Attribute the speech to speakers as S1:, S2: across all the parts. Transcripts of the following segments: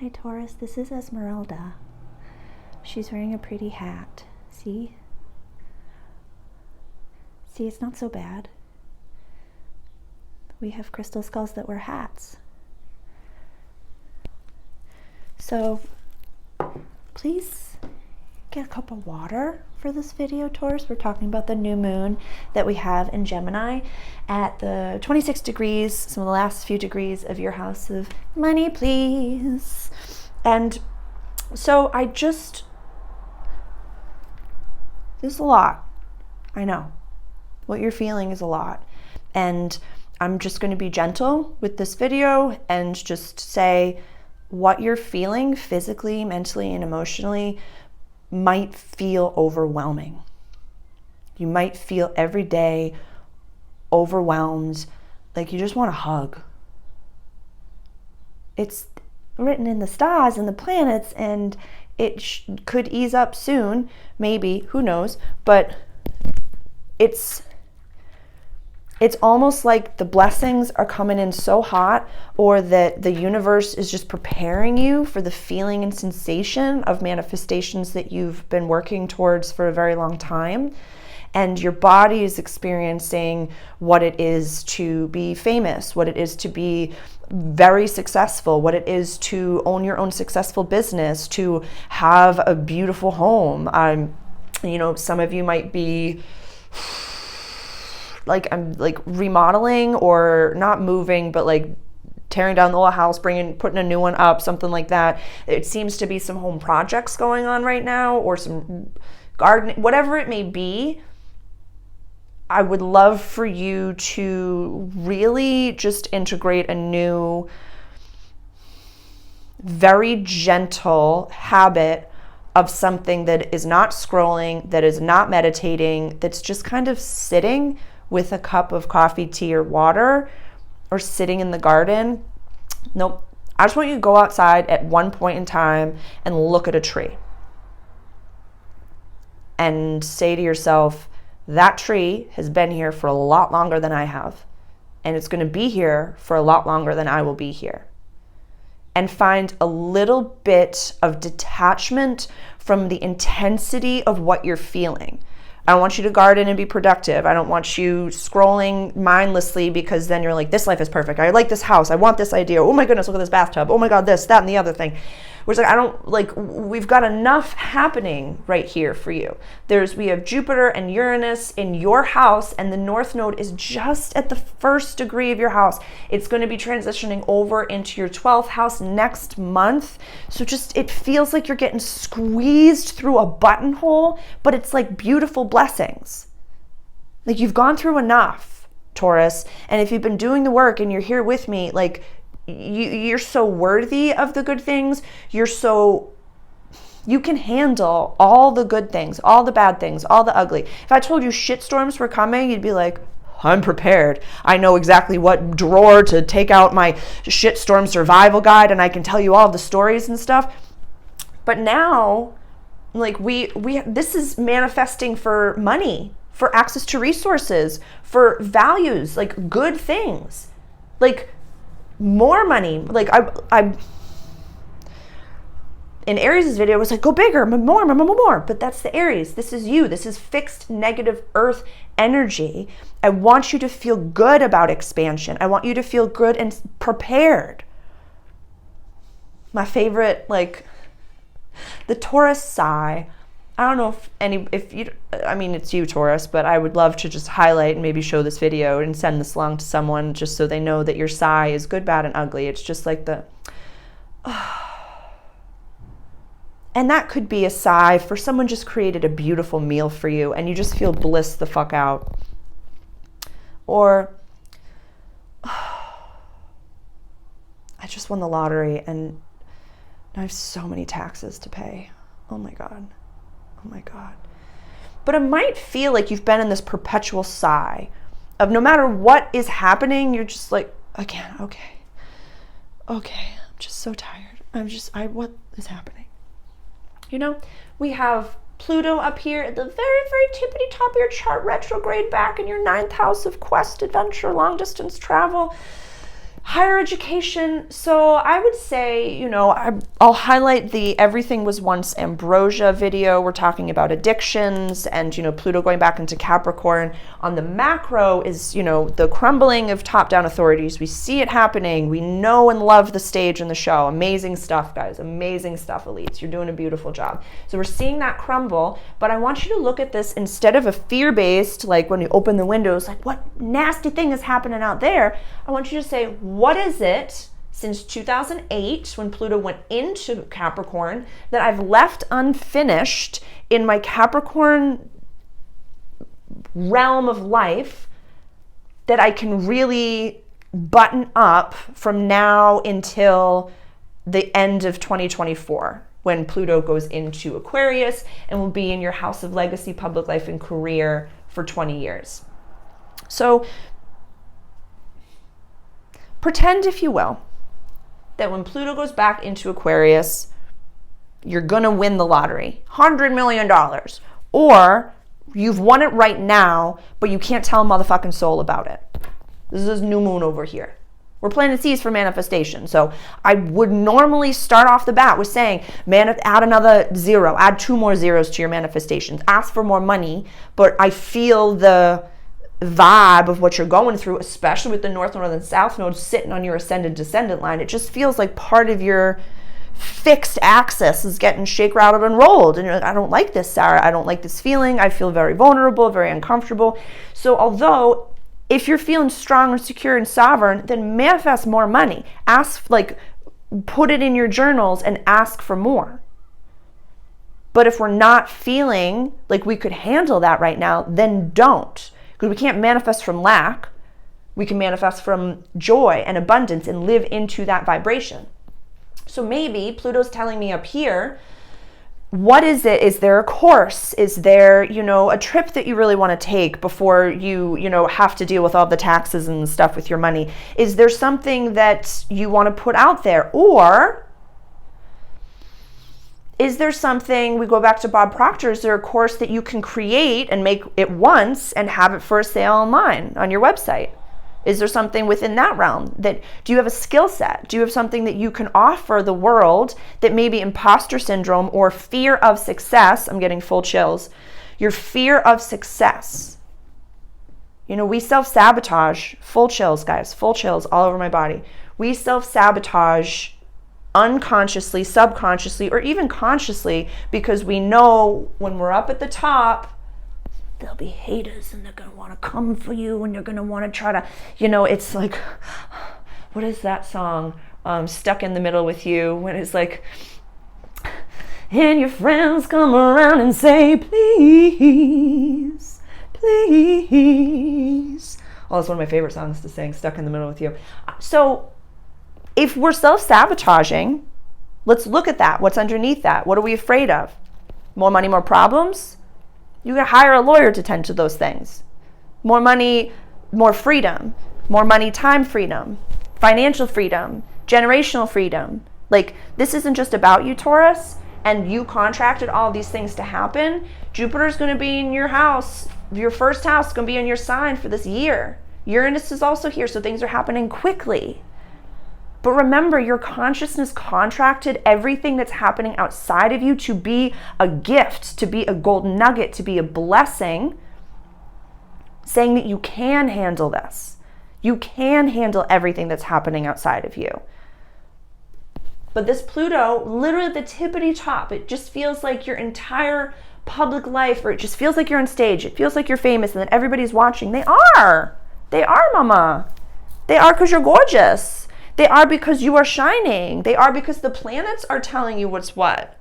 S1: Hi Taurus, this is Esmeralda. She's wearing a pretty hat. See? See, it's not so bad. We have crystal skulls that wear hats. So, please get a cup of water for this video, Taurus. We're talking about the new moon that we have in Gemini at the 26 degrees, some of the last few degrees of your house of money, please. And so this is a lot. I know. What you're feeling is a lot. And I'm just going to be gentle with this video and just say what you're feeling physically, mentally, and emotionally might feel overwhelming. You might feel every day overwhelmed, like you just want a hug. It's written in the stars and the planets, and it could ease up soon, maybe, who knows, but it's almost like the blessings are coming in so hot, or that the universe is just preparing you for the feeling and sensation of manifestations that you've been working towards for a very long time. And your body is experiencing what it is to be famous, what it is to be very successful, what it is to own your own successful business, to have a beautiful home. Some of you might be I'm remodeling, or not moving, but like tearing down the old house, putting a new one up, something like that. It seems to be some home projects going on right now, or some gardening, whatever it may be. I would love for you to really just integrate a new, very gentle habit of something that is not scrolling, that is not meditating, that's just kind of sitting with a cup of coffee, tea, or water, or sitting in the garden. Nope. I just want you to go outside at one point in time and look at a tree and say to yourself, that tree has been here for a lot longer than I have, and it's going to be here for a lot longer than I will be here. And find a little bit of detachment from the intensity of what you're feeling. I don't want you to garden and be productive. I don't want you scrolling mindlessly, because then you're like, this life is perfect. I like this house. I want this idea. Oh my goodness, look at this bathtub. Oh my God, this, that, and the other thing. Whereas we've got enough happening right here for you. We have Jupiter and Uranus in your house, and the North Node is just at the 1st degree of your house. It's going to be transitioning over into your 12th house next month. So it feels like you're getting squeezed through a buttonhole, but it's like beautiful blessings. Like you've gone through enough, Taurus. And if you've been doing the work and you're here with me, like you're so worthy of the good things. You can handle all the good things, all the bad things, all the ugly. If I told you shitstorms were coming, you'd be like, I'm prepared. I know exactly what drawer to take out my shitstorm survival guide, and I can tell you all the stories and stuff. But now, this is manifesting for money, for access to resources, for values, like good things, like more money. Like I in Aries' video, it was like, go bigger, more. But that's the Aries. This is you. This is fixed negative earth energy. I want you to feel good about expansion. I want you to feel good and prepared. My favorite, the Taurus sigh. I don't know it's you, Taurus, but I would love to just highlight and maybe show this video and send this along to someone, just so they know that your sigh is good, bad, and ugly. It's just like and that could be a sigh for someone just created a beautiful meal for you and you just feel bliss the fuck out. Or, I just won the lottery and I have so many taxes to pay. Oh my God. But it might feel like you've been in this perpetual sigh of no matter what is happening, you're just like, again, okay, I'm just so tired. What is happening? We have Pluto up here at the very, very tippity top of your chart, retrograde back in your 9th house of quest, adventure, long distance travel. Higher education, so I would say, I'll highlight the Everything Was Once Ambrosia video. We're talking about addictions and, Pluto going back into Capricorn. On the macro is, the crumbling of top-down authorities. We see it happening. We know and love the stage and the show. Amazing stuff, guys. Amazing stuff, elites. You're doing a beautiful job. So we're seeing that crumble, but I want you to look at this instead of a fear-based, like when you open the windows, like what nasty thing is happening out there? I want you to say, what is it since 2008 when Pluto went into Capricorn that I've left unfinished in my Capricorn realm of life that I can really button up from now until the end of 2024 when Pluto goes into Aquarius and will be in your house of legacy, public life, and career for 20 years. So pretend, if you will, that when Pluto goes back into Aquarius, you're going to win the lottery, $100 million, or you've won it right now, but you can't tell a motherfucking soul about it. This is new moon over here. We're planting seeds for manifestation. So I would normally start off the bat with saying, add another 0, add 2 more zeros to your manifestations, ask for more money, but I feel the vibe of what you're going through, especially with the North Node and South Node sitting on your ascendant descendant line. It just feels like part of your fixed axis is getting shake, rattled, and rolled. And you're like, I don't like this, Sarah. I don't like this feeling. I feel very vulnerable, very uncomfortable. So although if you're feeling strong and secure and sovereign, then manifest more money. Put it in your journals and ask for more. But if we're not feeling like we could handle that right now, then don't. Because we can't manifest from lack. We can manifest from joy and abundance and live into that vibration. So maybe Pluto's telling me up here, what is it? Is there a course? Is there, a trip that you really want to take before you, have to deal with all the taxes and stuff with your money? Is there something that you want to put out there? Or is there something, we go back to Bob Proctor, is there a course that you can create and make it once and have it for sale online on your website? Is there something within that realm? Do you have a skill set? Do you have something that you can offer the world that maybe imposter syndrome or fear of success, I'm getting full chills, your fear of success. We self-sabotage, full chills, guys, full chills all over my body. We self-sabotage unconsciously, subconsciously, or even consciously because we know when we're up at the top, there'll be haters and they're going to want to come for you and you're going to want to try to, it's like, what is that song? Stuck in the Middle with You, when it's like, and your friends come around and say, please, please. Oh, that's one of my favorite songs to sing, Stuck in the Middle with You. So if we're self-sabotaging, let's look at that. What's underneath that? What are we afraid of? More money, more problems? You can hire a lawyer to tend to those things. More money, more freedom. More money, time freedom. Financial freedom. Generational freedom. This isn't just about you, Taurus, and you contracted all these things to happen. Jupiter's going to be in your house. Your first house is going to be in your sign for this year. Uranus is also here, so things are happening quickly. But remember, your consciousness contracted everything that's happening outside of you to be a gift, to be a golden nugget, to be a blessing, saying that you can handle this. You can handle everything that's happening outside of you. But this Pluto, literally at the tippity top, it just feels like your entire public life, or it just feels like you're on stage. It feels like you're famous and that everybody's watching. They are. They are, mama. They are because you're gorgeous. They are because you are shining. They are because the planets are telling you what's what.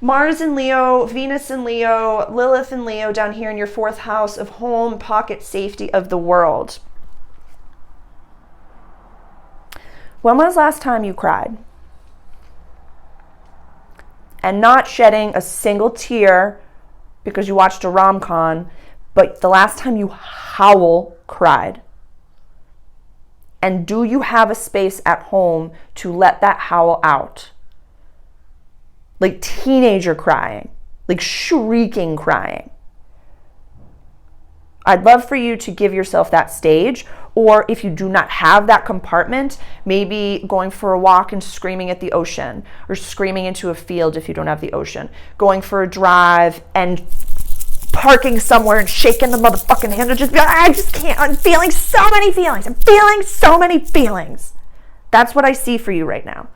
S1: Mars in Leo, Venus in Leo, Lilith in Leo down here in your 4th house of home, pocket, safety of the world. When was the last time you cried? And not shedding a single tear because you watched a rom-com, but the last time you howl cried. And do you have a space at home to let that howl out? Like teenager crying, like shrieking crying. I'd love for you to give yourself that stage, Or if you do not have that compartment, maybe going for a walk and screaming at the ocean, or screaming into a field if you don't have the ocean. Going for a drive and parking somewhere and shaking the motherfucking hand and just be like, I just can't, I'm feeling so many feelings. I'm feeling so many feelings. That's what I see for you right now.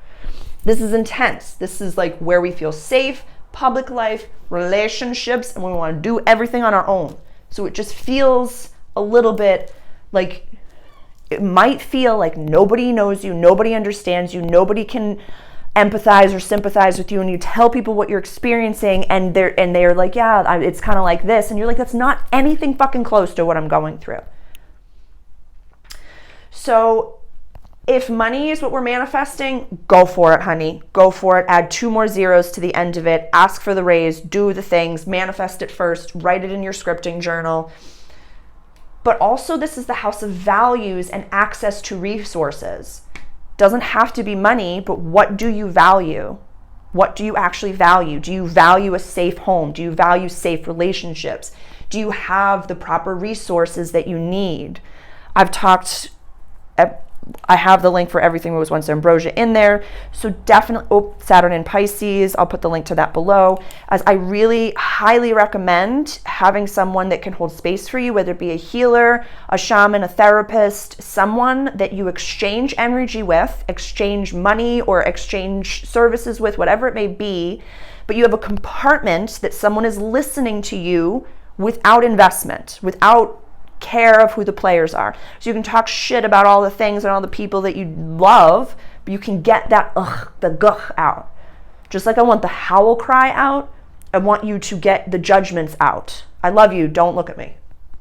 S1: This is intense. This is like where we feel safe, public life, relationships, and we want to do everything on our own. So it just feels a little bit like, it might feel like nobody knows you, nobody understands you, nobody can empathize or sympathize with you, and you tell people what you're experiencing, and they're like, yeah, it's kind of like this, and you're like, that's not anything fucking close to what I'm going through. So if money is what we're manifesting, go for it, honey. Go for it. Add 2 more zeros to the end of it. Ask for the raise. Do the things. Manifest it first. Write it in your scripting journal. But also, this is the house of values and access to resources. Doesn't have to be money, but what do you value? What do you actually value? Do you value a safe home? Do you value safe relationships? Do you have the proper resources that you need? I have the link for Everything Was Once Ambrosia in there. So definitely, Saturn in Pisces, I'll put the link to that below, as I really highly recommend having someone that can hold space for you, whether it be a healer, a shaman, a therapist, someone that you exchange energy with, exchange money or exchange services with, whatever it may be, but you have a compartment that someone is listening to you without investment, without care of who the players are. So you can talk shit about all the things and all the people that you love, but you can get that the gugh out. Just like I want the howl cry out, I want you to get the judgments out. I love you, don't look at me.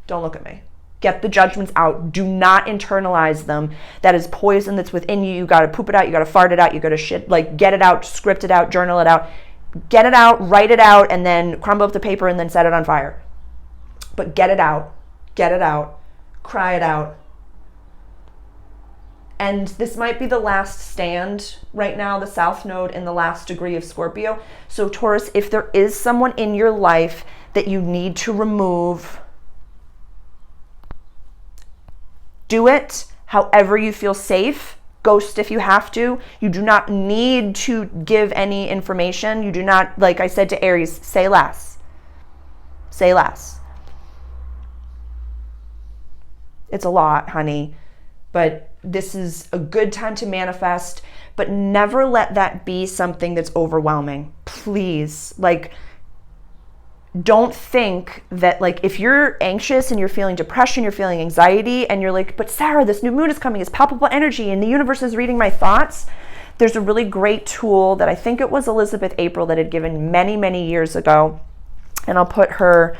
S1: Don't look at me. Get the judgments out. Do not internalize them. That is poison that's within you. You got to poop it out, you got to fart it out, you got to shit, like get it out, script it out, journal it out. Get it out, write it out, and then crumble up the paper and then set it on fire. But get it out. Get it out, cry it out. And this might be the last stand right now, the South Node in the last degree of Scorpio. So Taurus, if there is someone in your life that you need to remove, do it however you feel safe. Ghost if you have to. You do not need to give any information. You do not, like I said to Aries, say less. Say less. It's a lot, honey, but this is a good time to manifest, but never let that be something that's overwhelming. Please, like, don't think that, like, if you're anxious and you're feeling depression, you're feeling anxiety, and you're like, but Sarah, this new moon is coming, it's palpable energy, and the universe is reading my thoughts. There's a really great tool that I think it was Elizabeth April that had given many, many years ago, and I'll put her,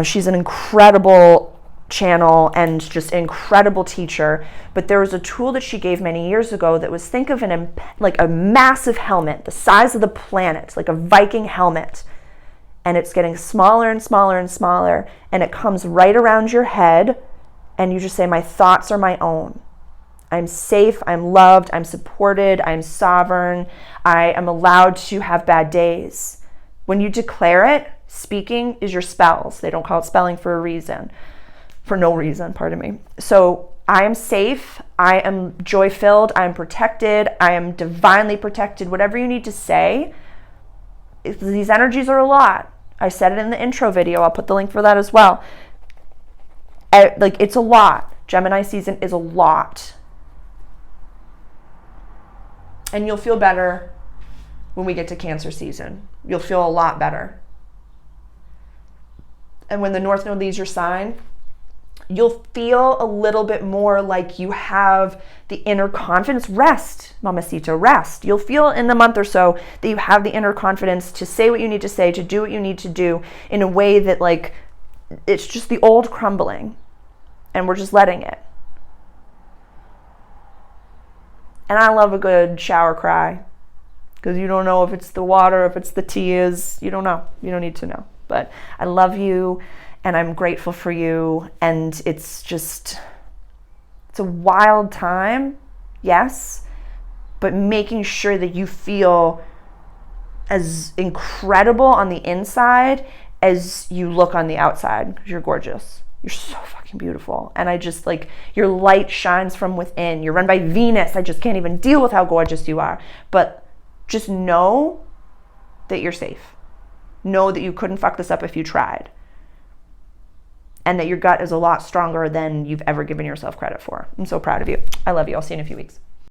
S1: she's an incredible channel and just incredible teacher, but there was a tool that she gave many years ago that was, think of like a massive helmet the size of the planet, like a Viking helmet, and it's getting smaller and smaller and smaller, and it comes right around your head, and you just say, my thoughts are my own. I'm safe, I'm loved, I'm supported, I'm sovereign, I am allowed to have bad days. When you declare it, speaking is your spells. They don't call it spelling for a reason. For no reason, pardon me. So I am safe, I am joy-filled, I am protected, I am divinely protected, whatever you need to say. These energies are a lot. I said it in the intro video, I'll put the link for that as well. Like, it's a lot. Gemini season is a lot. And you'll feel better when we get to Cancer season. You'll feel a lot better. And when the North Node leaves your sign, you'll feel a little bit more like you have the inner confidence. Rest, mamacita, rest. You'll feel in the month or so that you have the inner confidence to say what you need to say, to do what you need to do in a way that, like, it's just the old crumbling and we're just letting it. And I love a good shower cry, because you don't know if it's the water, if it's the tears. You don't know. You don't need to know. But I love you. And I'm grateful for you, and it's a wild time, yes, but making sure that you feel as incredible on the inside as you look on the outside, because you're gorgeous. You're so fucking beautiful. And I just like, your light shines from within. You're run by Venus. I just can't even deal with how gorgeous you are. But just know that you're safe. Know that you couldn't fuck this up if you tried. And that your gut is a lot stronger than you've ever given yourself credit for. I'm so proud of you. I love you. I'll see you in a few weeks.